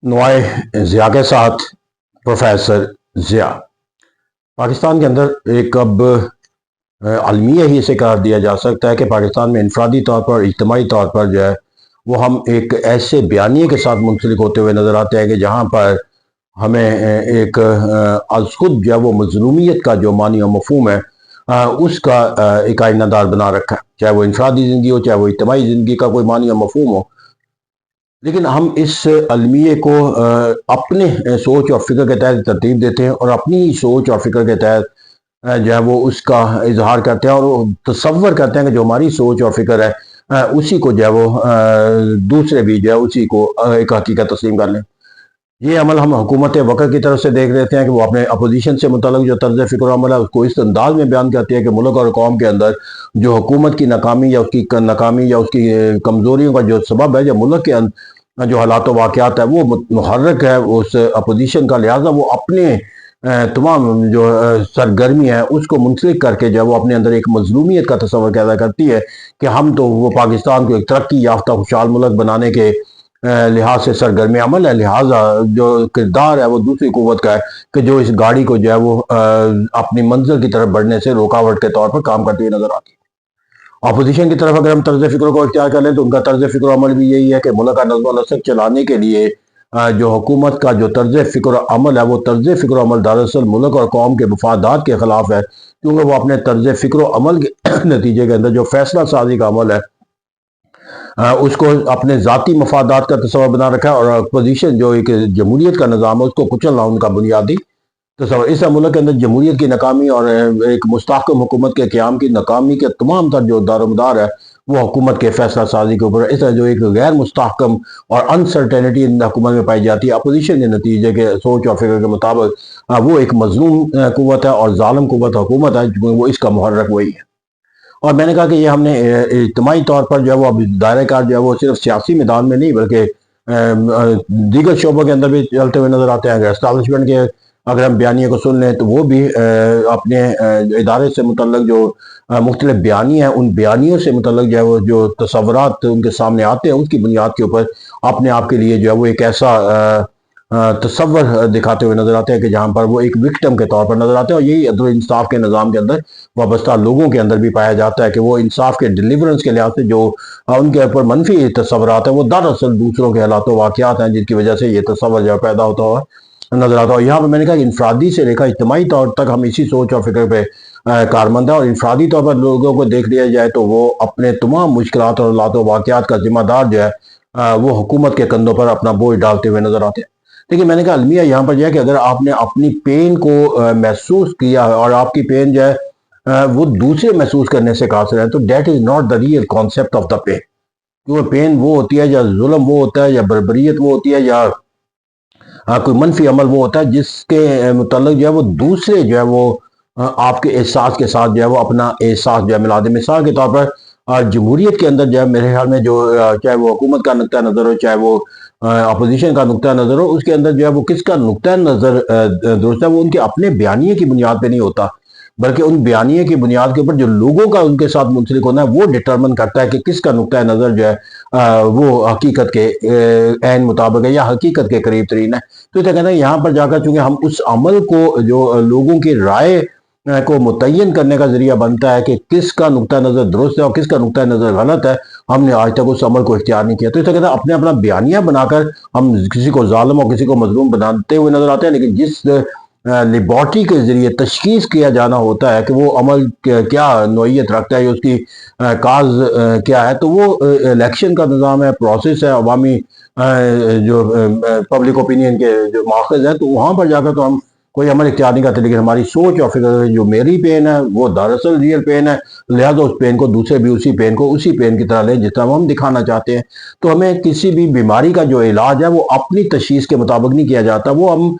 نوائے ضیاء کے ساتھ پروفیسر ضیاء پاکستان کے اندر ایک اب المیہ ہی اسے قرار دیا جا سکتا ہے کہ پاکستان میں انفرادی طور پر اور اجتماعی طور پر جو ہے وہ ہم ایک ایسے بیانیے کے ساتھ منسلک ہوتے ہوئے نظر آتے ہیں کہ جہاں پر ہمیں ایک از خود جو ہے وہ مظلومیت کا جو معنی و مفہوم ہے اس کا ایک آئینہ دار بنا رکھا ہے، چاہے وہ انفرادی زندگی ہو چاہے وہ اجتماعی زندگی کا کوئی معنی و مفہوم ہو۔ لیکن ہم اس المیے کو اپنے سوچ اور فکر کے تحت ترتیب دیتے ہیں اور اپنی سوچ اور فکر کے تحت جو ہے وہ اس کا اظہار کرتے ہیں اور تصور کرتے ہیں کہ جو ہماری سوچ اور فکر ہے اسی کو جو ہے وہ دوسرے بھی جو ہے اسی کو ایک حقیقت تسلیم کر لیں۔ یہ عمل ہم حکومت وقت کی طرف سے دیکھ لیتے ہیں کہ وہ اپنے اپوزیشن سے متعلق جو طرز فکر و عمل ہے اس کو اس انداز میں بیان کرتی ہے کہ ملک اور قوم کے اندر جو حکومت کی ناکامی یا اس کی کمزوریوں کا جو سبب ہے، جو ملک کے جو حالات و واقعات ہے وہ محرک ہے اس اپوزیشن کا، لہٰذا وہ اپنے تمام جو سرگرمی ہے اس کو منسلک کر کے جو ہے وہ اپنے اندر ایک مظلومیت کا تصور پیدا کرتی ہے کہ ہم تو وہ پاکستان کو ایک ترقی یافتہ خوشحال ملک بنانے کے لحاظ سے سرگرمی عمل ہے، لہٰذا جو کردار ہے وہ دوسری قوت کا ہے کہ جو اس گاڑی کو جو ہے وہ اپنی منزل کی طرف بڑھنے سے رکاوٹ کے طور پر کام کرتی ہوئی نظر آتی ہے۔ اپوزیشن کی طرف اگر ہم طرز فکر کو اختیار کر لیں تو ان کا طرز فکر و عمل بھی یہی ہے کہ ملک کا نظم و نسق چلانے کے لیے جو حکومت کا جو طرز فکر و عمل ہے وہ طرز فکر و عمل دراصل ملک اور قوم کے مفادات کے خلاف ہے، کیونکہ وہ اپنے طرز فکر و عمل کے نتیجے کے اندر جو فیصلہ سازی کا عمل ہے اس کو اپنے ذاتی مفادات کا تصور بنا رکھا ہے، اور اپوزیشن جو ایک جمہوریت کا نظام ہے اس کو کچلنا ان کا بنیادی تصور۔ اس ملک کے اندر جمہوریت کی ناکامی اور ایک مستحکم حکومت کے قیام کی ناکامی کے تمام تر جو دار و مدار ہے وہ حکومت کے فیصلہ سازی کے اوپر ہے۔ اس طرح جو ایک غیر مستحکم اور انسرٹینٹی حکومت میں پائی جاتی ہے، اپوزیشن کے نتیجے کے سوچ اور فکر کے مطابق وہ ایک مظلوم قوت ہے اور ظالم قوت حکومت ہے، وہ اس کا محرک وہی ہے۔ اور میں نے کہا کہ یہ ہم نے اجتماعی طور پر جو ہے وہ اب دائرہ کار جو ہے وہ صرف سیاسی میدان میں نہیں بلکہ دیگر شعبوں کے اندر بھی چلتے ہوئے نظر آتے ہیں۔ اگر اسٹیبلشمنٹ کے اگر ہم بیانیے کو سن لیں تو وہ بھی اپنے ادارے سے متعلق جو مختلف بیانیے ہیں ان بیانیوں سے متعلق جو ہے وہ جو تصورات ان کے سامنے آتے ہیں اس کی بنیاد کے اوپر اپنے آپ کے لیے جو ہے وہ ایک ایسا تصور دکھاتے ہوئے نظر آتے ہیں کہ جہاں پر وہ ایک وکٹم کے طور پر نظر آتے ہیں، اور یہی عدل و انصاف کے نظام کے اندر وابستہ لوگوں کے اندر بھی پایا جاتا ہے کہ وہ انصاف کے ڈیلیورنس کے لحاظ سے جو ان کے اوپر منفی تصورات ہیں وہ دراصل دوسروں کے حالات و واقعات ہیں جس کی وجہ سے یہ تصور جو پیدا ہوتا ہوا نظر آتا ہے۔ یہاں پر میں نے کہا کہ انفرادی سے لے کر اجتماعی طور تک ہم اسی سوچ اور فکر پہ کارمند ہیں، اور انفرادی طور پر لوگوں کو دیکھ لیا جائے تو وہ اپنے تمام مشکلات اور حالات و واقعات کا ذمہ دار جو ہے وہ حکومت کے کندھوں پر اپنا بوجھ ڈالتے ہوئے نظر آتے ہیں۔ لیکن میں نے کہا المیہ یہاں پر جو ہے کہ اگر آپ نے اپنی پین کو محسوس کیا اور آپ کی پین جو ہے وہ دوسرے محسوس کرنے سے قاصر ہے تو that is not the real concept of the pain, کیونکہ پین وہ ہوتی ہے یا ظلم وہ ہوتا ہے یا بربریت وہ ہوتی ہے یا کوئی منفی عمل وہ ہوتا ہے جس کے متعلق جو ہے وہ دوسرے جو ہے وہ آپ کے احساس کے ساتھ جو ہے وہ اپنا احساس جو ہے ملا دیں۔ مثال کے طور پر جمہوریت کے اندر جو ہے میرے خیال میں جو چاہے وہ حکومت کا نقطہ نظر ہو چاہے وہ اپوزیشن کا نقطہ نظر ہو، اس کے اندر جو ہے وہ کس کا نقطہ نظر درست ہے وہ ان کے اپنے بیانیے کی بنیاد پہ نہیں ہوتا، بلکہ ان بیانیے کی بنیاد کے اوپر جو لوگوں کا ان کے ساتھ منسلک ہونا ہے وہ ڈٹرمن کرتا ہے کہ کس کا نقطہ نظر جو ہے وہ حقیقت کے عین مطابق ہے یا حقیقت کے قریب ترین ہے۔ تو اسے کہتے ہیں یہاں پر جا کر چونکہ ہم اس عمل کو جو لوگوں کی رائے کو متعین کرنے کا ذریعہ بنتا ہے کہ کس کا نقطہ نظر درست ہے اور کس کا نقطہ نظر غلط ہے، ہم نے آج تک اس عمل کو اختیار نہیں کیا۔ تو اسے کہتے ہیں اپنے اپنا بیانیہ بنا کر ہم کسی کو ظالم اور کسی کو مظلوم بناتے ہوئے نظر آتے ہیں، لیکن جس لیبارٹری کے ذریعے تشخیص کیا جانا ہوتا ہے کہ وہ عمل کیا نوعیت رکھتا ہے یا اس کی کاز کیا ہے، تو وہ الیکشن کا نظام ہے، پروسیس ہے، عوامی جو پبلک اوپینین کے جو ماخذ ہیں، تو وہاں پر جا کر تو ہم کوئی عمل اختیار نہیں کرتے، لیکن ہماری سوچ اور فکر جو میری پین ہے وہ دراصل ریئل پین ہے، لہٰذا اس پین کو دوسرے بھی اسی پین کی طرح لیں جس طرح ہم دکھانا چاہتے ہیں۔ تو ہمیں کسی بھی بیماری کا جو علاج ہے وہ اپنی تشخیص کے مطابق نہیں کیا جاتا، وہ ہم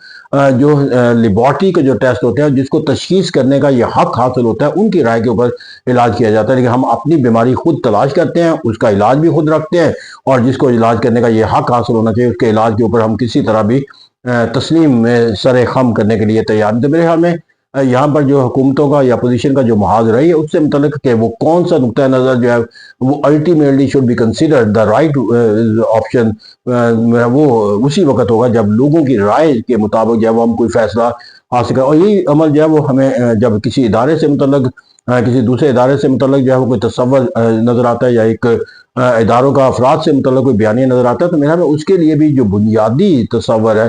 جو لیبارٹری کے جو ٹیسٹ ہوتے ہیں جس کو تشخیص کرنے کا یہ حق حاصل ہوتا ہے ان کی رائے کے اوپر علاج کیا جاتا ہے، لیکن ہم اپنی بیماری خود تلاش کرتے ہیں، اس کا علاج بھی خود رکھتے ہیں، اور جس کو علاج کرنے کا یہ حق حاصل ہونا چاہیے اس کے علاج کے اوپر ہم کسی طرح بھی تسلیم سر خم کرنے کے لیے تیار ہیں۔ تو میرے خیال میں یہاں پر جو حکومتوں کا یا اپوزیشن کا جو محاذ رہی ہے اس سے متعلق کہ وہ کون سا نقطۂ نظر جو ہے وہ ultimately should be consider the right option, وہ اسی وقت ہوگا جب لوگوں کی رائے کے مطابق جو ہے وہ ہم کوئی فیصلہ حاصل کریں. اور یہی عمل جو ہے وہ ہمیں جب کسی ادارے سے متعلق کسی دوسرے ادارے سے متعلق جو ہے وہ کوئی تصور نظر آتا ہے، یا ایک اداروں کا افراد سے متعلق کوئی بیانیہ نظر آتا ہے، تو میرا اس کے لیے بھی جو بنیادی تصور ہے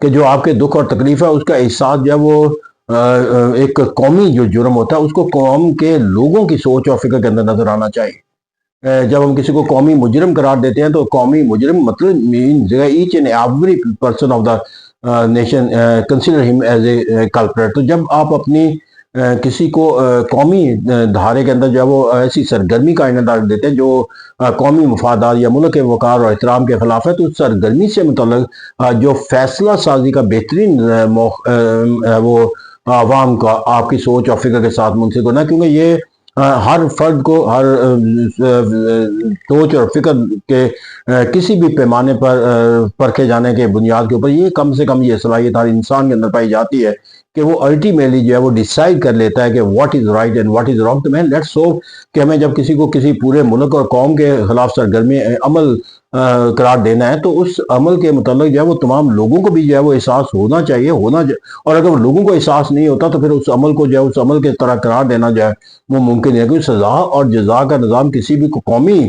کہ جو آپ کے دکھ اور تکلیف ہے اس کا احساس جو ہے وہ ایک قومی جو جرم ہوتا ہے اس کو قوم کے لوگوں کی سوچ اور فکر کے اندر نظر آنا چاہیے. جب ہم کسی کو قومی مجرم قرار دیتے ہیں تو قومی مجرم مطلب each and every person of the nation consider ہم ایز اے کلپریٹ. تو جب آپ اپنی کسی کو قومی دھارے کے اندر جو ہے وہ ایسی سرگرمی کا انعقاد دیتے ہیں جو قومی مفادات یا ملک کے وقار اور احترام کے خلاف ہے، تو اس سرگرمی سے متعلق جو فیصلہ سازی کا بہترین وہ عوام کا آپ کی سوچ اور فکر کے ساتھ منسلک ہونا، کیونکہ یہ ہر فرد کو ہر سوچ اور فکر کے کسی بھی پیمانے پر پرکھے جانے کے بنیاد کے اوپر یہ کم سے کم یہ صلاحیت ہر انسان کے اندر پائی جاتی ہے کہ وہ الٹیمیٹلی جو ہے وہ ڈیسائیڈ کر لیتا ہے کہ what is right and what is wrong. تو میں لیٹس ہوپ کہ ہمیں جب کسی کو کسی پورے ملک اور قوم کے خلاف سرگرمی عمل قرار دینا ہے تو اس عمل کے متعلق جو ہے وہ تمام لوگوں کو بھی جو ہے وہ احساس ہونا چاہیے اور اگر لوگوں کو احساس نہیں ہوتا تو پھر اس عمل کو جو ہے اس عمل کے طرح قرار دینا جو ہے وہ ممکن نہیں ہے، کیونکہ سزا اور جزا کا نظام کسی بھی قومی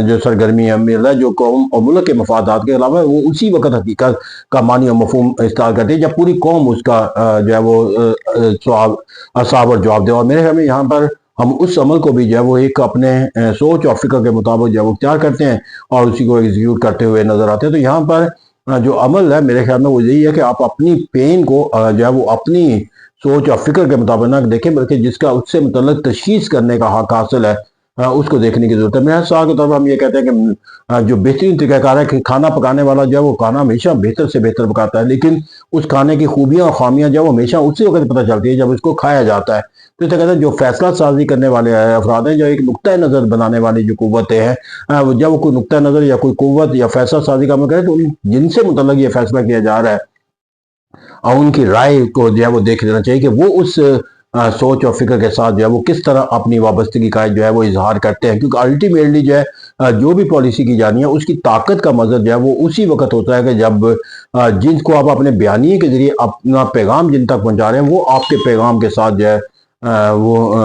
جو سرگرمی ہے جو قوم اور ملک کے مفادات کے علاوہ وہ اسی وقت حقیقت کا معنی اور مفہوم اختیار کرتی ہے جب پوری قوم اس کا جو ہے وہ حساب اور جواب دے. اور میرے خیال میں یہاں پر ہم اس عمل کو بھی جو ہے وہ ایک اپنے سوچ اور فکر کے مطابق جو ہے وہ اختیار کرتے ہیں اور اسی کو ایگزیکیوٹ کرتے ہوئے نظر آتے ہیں. تو یہاں پر جو عمل ہے میرے خیال میں وہ یہی ہے کہ آپ اپنی پین کو جو ہے وہ اپنی سوچ اور فکر کے مطابق نہ دیکھیں، بلکہ جس کا اس سے متعلق تشخیص کرنے کا حق حاصل ہے اس کو دیکھنے کی ضرورت ہے. میرے سوال کے طور پر ہم یہ کہتے ہیں کہ جو بہترین طریقہ کار ہے کہ کھانا پکانے والا جو ہے وہ کھانا ہمیشہ بہتر سے بہتر پکاتا ہے، لیکن اس کھانے کی خوبیاں اور خامیاں جو ہے وہ ہمیشہ اسی وقت پتہ چلتی ہے جب اس کو کھایا جاتا ہے. تو اسے کہتے ہیں جو فیصلہ سازی کرنے والے افراد ہیں، جو ایک نقطۂ نظر بنانے والی جو قوتیں ہیں، جب وہ کوئی نقطۂ نظر یا کوئی قوت یا فیصلہ سازی کا عمل کرے تو جن سے متعلق یہ فیصلہ کیا جا رہا ہے اور ان کی رائے کو جو ہے وہ دیکھ لینا چاہیے کہ وہ اس سوچ اور فکر کے ساتھ جو ہے وہ کس طرح اپنی وابستگی کا جو ہے وہ اظہار کرتے ہیں. کیونکہ الٹیمیٹلی جو ہے جو بھی پالیسی کی جانی ہے اس کی طاقت کا مظہر جو ہے وہ اسی وقت ہوتا ہے کہ جب جن کو آپ اپنے بیانیے کے ذریعے اپنا پیغام جن تک پہنچا رہے ہیں وہ آپ کے پیغام کے ساتھ جو ہے وہ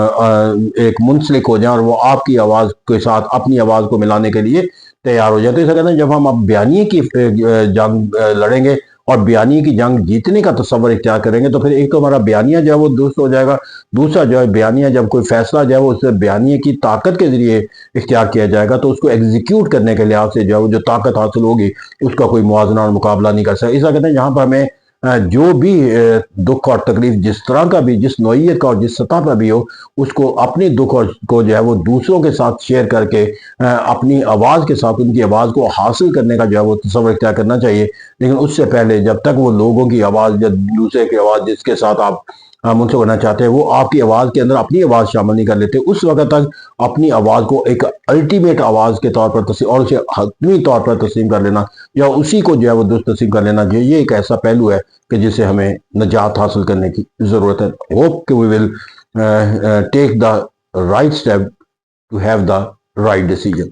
ایک منسلک ہو جائیں اور وہ آپ کی آواز کے ساتھ اپنی آواز کو ملانے کے لیے تیار ہو جائے. تو اسے کہتے ہیں جب ہم اب بیانیے کی جنگ لڑیں گے اور بیانیے کی جنگ جیتنے کا تصور اختیار کریں گے تو پھر ایک تو ہمارا بیانیہ جو ہے وہ درست ہو جائے گا، دوسرا جو ہے بیانیہ جب کوئی فیصلہ جو ہے وہ اس بیانیے کی طاقت کے ذریعے اختیار کیا جائے گا تو اس کو ایگزیکیوٹ کرنے کے لحاظ سے جو ہے وہ جو طاقت حاصل ہوگی اس کا کوئی موازنہ اور مقابلہ نہیں کر سکتا. اس لیے کہتے ہیں یہاں پر ہمیں جو بھی دکھ اور تکلیف جس طرح کا بھی جس نوعیت کا اور جس سطح پر بھی ہو اس کو اپنی دکھ اور کو جو ہے وہ دوسروں کے ساتھ شیئر کر کے اپنی آواز کے ساتھ ان کی آواز کو حاصل کرنے کا جو ہے وہ تصور اختیار کرنا چاہیے. لیکن اس سے پہلے جب تک وہ لوگوں کی آواز یا دوسرے کی آواز جس کے ساتھ آپ منسلک ہونا چاہتے ہیں وہ آپ کی آواز کے اندر اپنی آواز شامل نہیں کر لیتے، اس وقت تک اپنی آواز کو ایک الٹیمیٹ آواز کے طور پر تسلیم اور اسے حتمی طور پر تسلیم کر لینا یا اسی کو جو ہے وہ درست تسلیم کر لینا، یہ ایک ایسا پہلو ہے کہ جسے ہمیں نجات حاصل کرنے کی ضرورت ہے. ہوپ کہ we will take the right step to have the right decision.